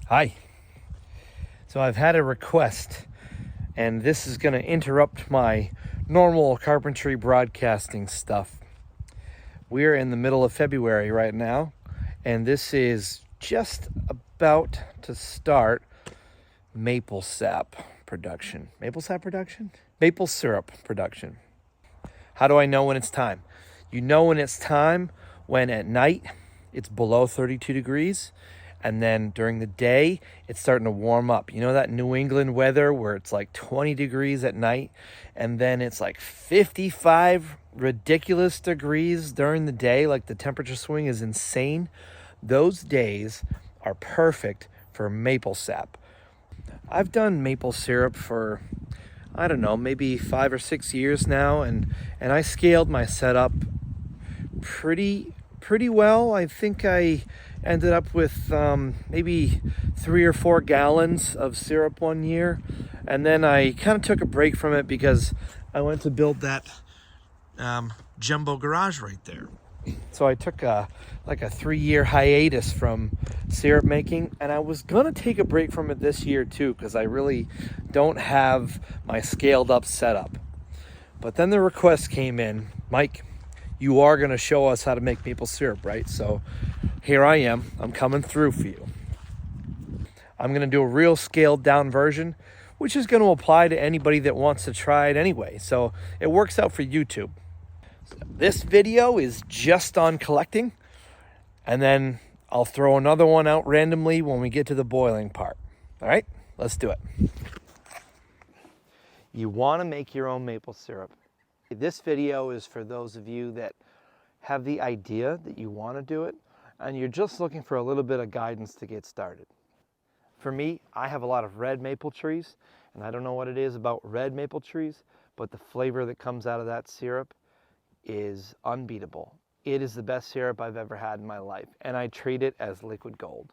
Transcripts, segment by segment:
Hi. So I've had a request, and this is going to interrupt my normal carpentry broadcasting stuff. We're in the middle of February right now, and this is just about to start maple sap production. Maple sap production? Maple syrup production. How do I know when it's time? You know when it's time when at night it's below 32 degrees, and then during the day it's starting to warm up. You know that New England weather where it's like 20 degrees at night, and then it's like 55 ridiculous degrees during the day, like the temperature swing is insane. Those days are perfect for maple sap. I've done maple syrup for, I don't know, maybe 5 or 6 years now, and I scaled my setup pretty well. I think I ended up with maybe 3 or 4 gallons of syrup one year, and then I kind of took a break from it because I went to build that jumbo garage right there. So I took like a 3-year hiatus from syrup making, and I was gonna take a break from it this year too because I really don't have my scaled up setup. But then the request came in, Mike, you are gonna show us how to make maple syrup, right? So here I am, I'm coming through for you. I'm gonna do a real scaled down version, which is gonna apply to anybody that wants to try it anyway. So it works out for YouTube. This video is just on collecting, and then I'll throw another one out randomly when we get to the boiling part. All right, let's do it. You want to make your own maple syrup. This video is for those of you that have the idea that you want to do it, and you're just looking for a little bit of guidance to get started. For me, I have a lot of red maple trees, and I don't know what it is about red maple trees, but the flavor that comes out of that syrup is unbeatable. It is the best syrup I've ever had in my life, and I treat it as liquid gold.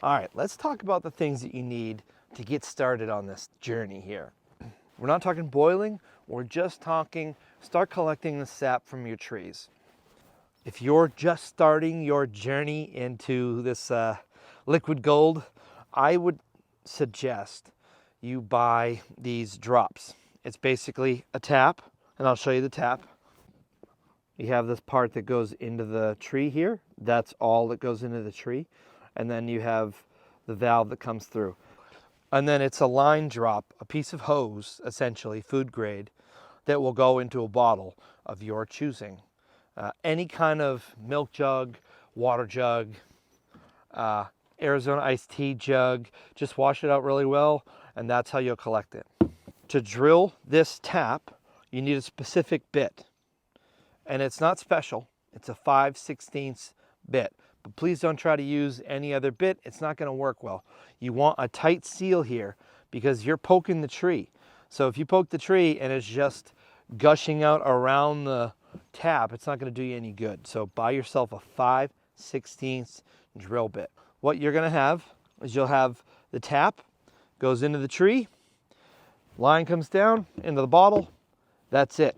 All right, let's talk about the things that you need to get started on this journey here. We're not talking boiling, we're just talking start collecting the sap from your trees. If you're just starting your journey into this liquid gold, I would suggest you buy these drops. It's basically a tap, and I'll show you the tap. You have this part that goes into the tree here. That's all that goes into the tree. And then you have the valve that comes through. And then it's a line drop, a piece of hose, essentially, food grade, that will go into a bottle of your choosing. Any kind of milk jug, water jug, Arizona iced tea jug, just wash it out really well, and that's how you'll collect it. To drill this tap, you need a specific bit, and it's not special. It's a 5/16 bit, but please don't try to use any other bit. It's not going to work well. You want a tight seal here because you're poking the tree. So if you poke the tree and it's just gushing out around the tap, it's not going to do you any good. So buy yourself a 5/16 drill bit. What you're going to have is you'll have the tap goes into the tree, line comes down into the bottle. That's it.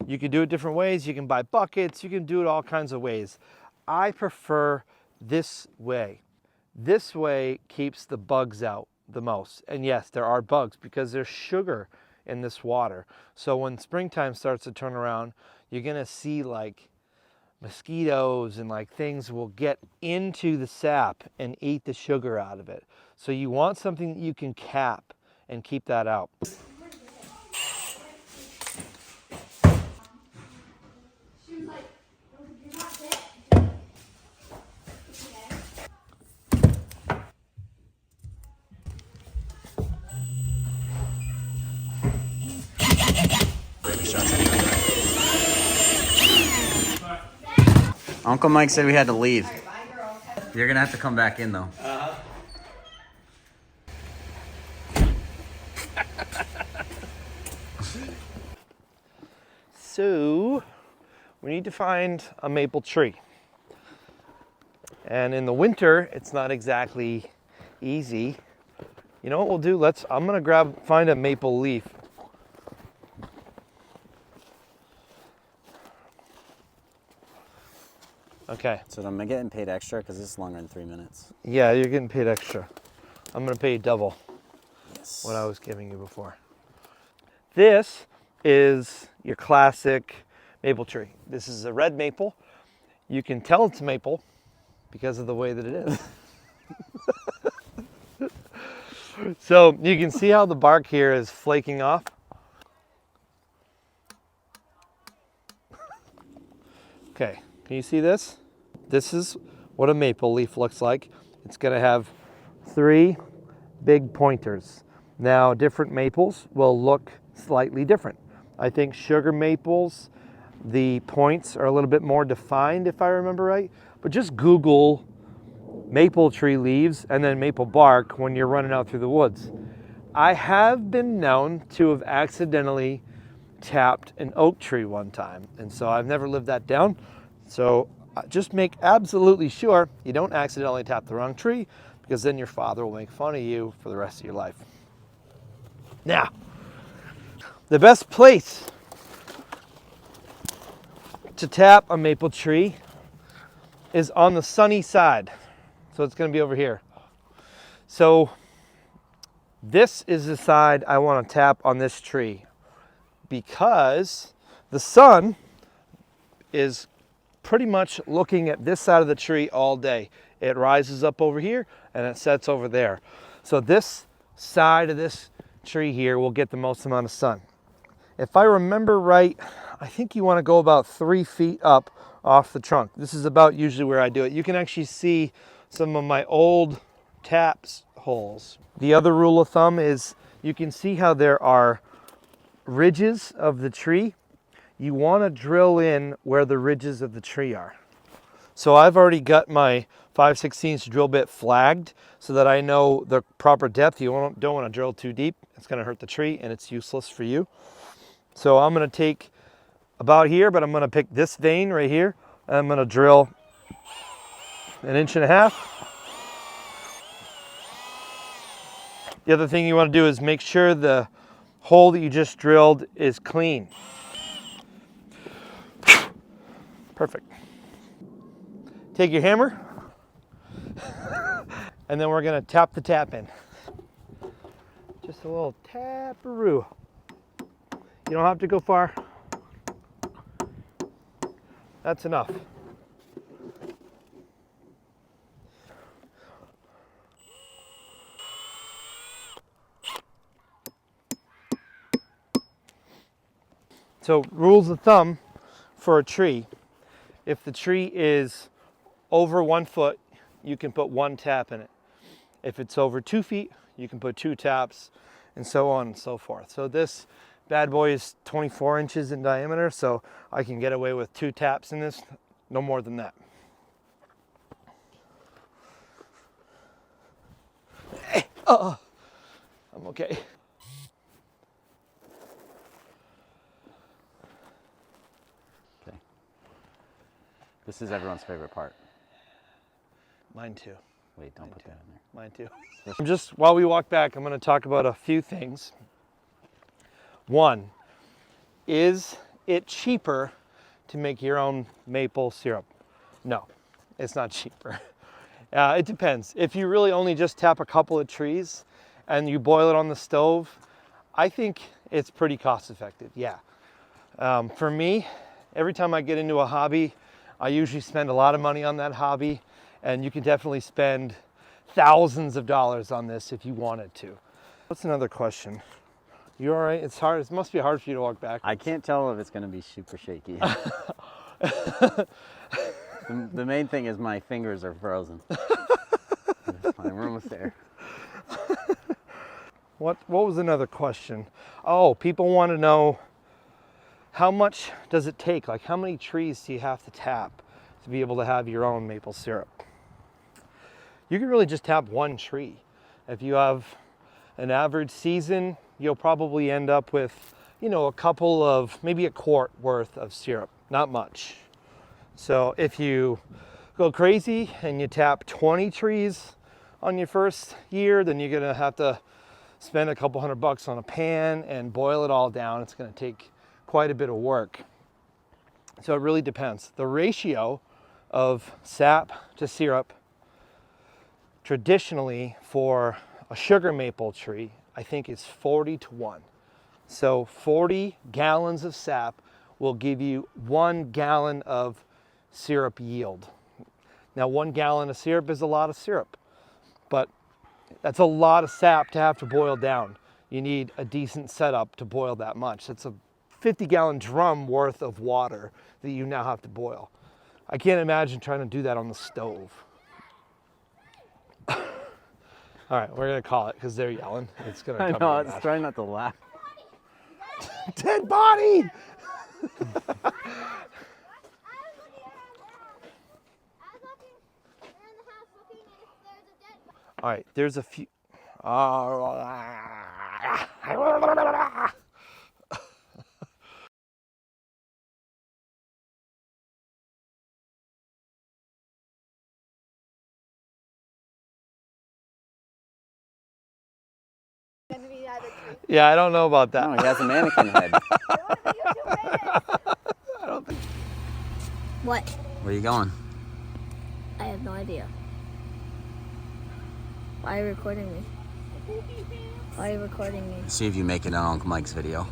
You can do it different ways. You can buy buckets. You can do it all kinds of ways. I prefer this way. This way keeps the bugs out the most. And yes, there are bugs because there's sugar in this water. So when springtime starts to turn around, you're going to see like mosquitoes and like things will get into the sap and eat the sugar out of it. So you want something that you can cap and keep that out. Uncle Mike said we had to leave. You're gonna have to come back in though. So we need to find a maple tree. And in the winter, it's not exactly easy. You know what we'll do? I'm gonna find a maple leaf. Okay. So I'm getting paid extra because this is longer than 3 minutes. Yeah, you're getting paid extra. I'm gonna pay you double Yes. what I was giving you before. This is your classic maple tree. This is a red maple. You can tell it's maple because of the way that it is. So you can see how the bark here is flaking off. Okay, can you see this? This is what a maple leaf looks like. It's gonna have 3 big pointers. Now, different maples will look slightly different. I think sugar maples, the points are a little bit more defined if I remember right, but just Google maple tree leaves and then maple bark when you're running out through the woods. I have been known to have accidentally tapped an oak tree one time, and so I've never lived that down. So just make absolutely sure you don't accidentally tap the wrong tree, because then your father will make fun of you for the rest of your life. Now, the best place to tap a maple tree is on the sunny side. So it's going to be over here. So this is the side I want to tap on this tree, because the sun is pretty much looking at this side of the tree all day. It rises up over here and it sets over there. So this side of this tree here will get the most amount of sun. If I remember right, I think you want to go about 3 feet up off the trunk. This is about usually where I do it. You can actually see some of my old taps holes. The other rule of thumb is you can see how there are ridges of the tree. You want to drill in where the ridges of the tree are. So I've already got my 5/16 drill bit flagged so that I know the proper depth. You don't want to drill too deep. It's going to hurt the tree and it's useless for you. So I'm going to take about here, but I'm going to pick this vein right here, and I'm going to drill 1.5 inches. The other thing you want to do is make sure the hole that you just drilled is clean. Perfect. Take your hammer, and then we're going to tap the tap in. Just a little taparoo. You don't have to go far. That's enough. So rules of thumb for a tree: if the tree is over 1 foot, you can put 1 tap in it. If it's over 2 feet, you can put 2 taps, and so on and so forth. So this bad boy is 24 inches in diameter, so I can get away with 2 taps in this, no more than that. I'm okay. Okay. This is everyone's favorite part. Mine too. Wait, don't put that in there. Mine too. Just while we walk back, I'm going to talk about a few things. One, is it cheaper to make your own maple syrup? No, it's not cheaper. It depends. If you really only just tap a couple of trees and you boil it on the stove, I think it's pretty cost effective, yeah. For me, every time I get into a hobby, I usually spend a lot of money on that hobby, and you can definitely spend thousands of dollars on this if you wanted to. What's another question? You all right? It's hard. It must be hard for you to walk back. I can't tell if it's going to be super shaky. The main thing is my fingers are frozen. We're almost there. What was another question? Oh, people want to know, how much does it take? Like, how many trees do you have to tap to be able to have your own maple syrup? You can really just tap 1 tree. If you have an average season, you'll probably end up with, a couple of, maybe a quart worth of syrup, not much. So if you go crazy and you tap 20 trees on your first year, then you're gonna have to spend a couple $100 on a pan and boil it all down. It's gonna take quite a bit of work. So it really depends. The ratio of sap to syrup. Traditionally, for a sugar maple tree, I think it's 40-1. So 40 gallons of sap will give you 1 gallon of syrup yield. Now 1 gallon of syrup is a lot of syrup, but that's a lot of sap to have to boil down. You need a decent setup to boil that much. That's a 50-gallon drum worth of water that you now have to boil. I can't imagine trying to do that on the stove. All right, we're gonna call it because they're yelling. It's gonna I come know, in I was bad. trying not to laugh. Dead body! All right, there's a few. Yeah, I don't know about that. No, he has a mannequin head. I don't think. What? Where are you going? I have no idea. Why are you recording me? Why are you recording me? See if you make it on Uncle Mike's video.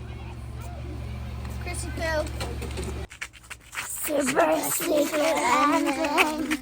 Chrissy Poo. Super secret ending.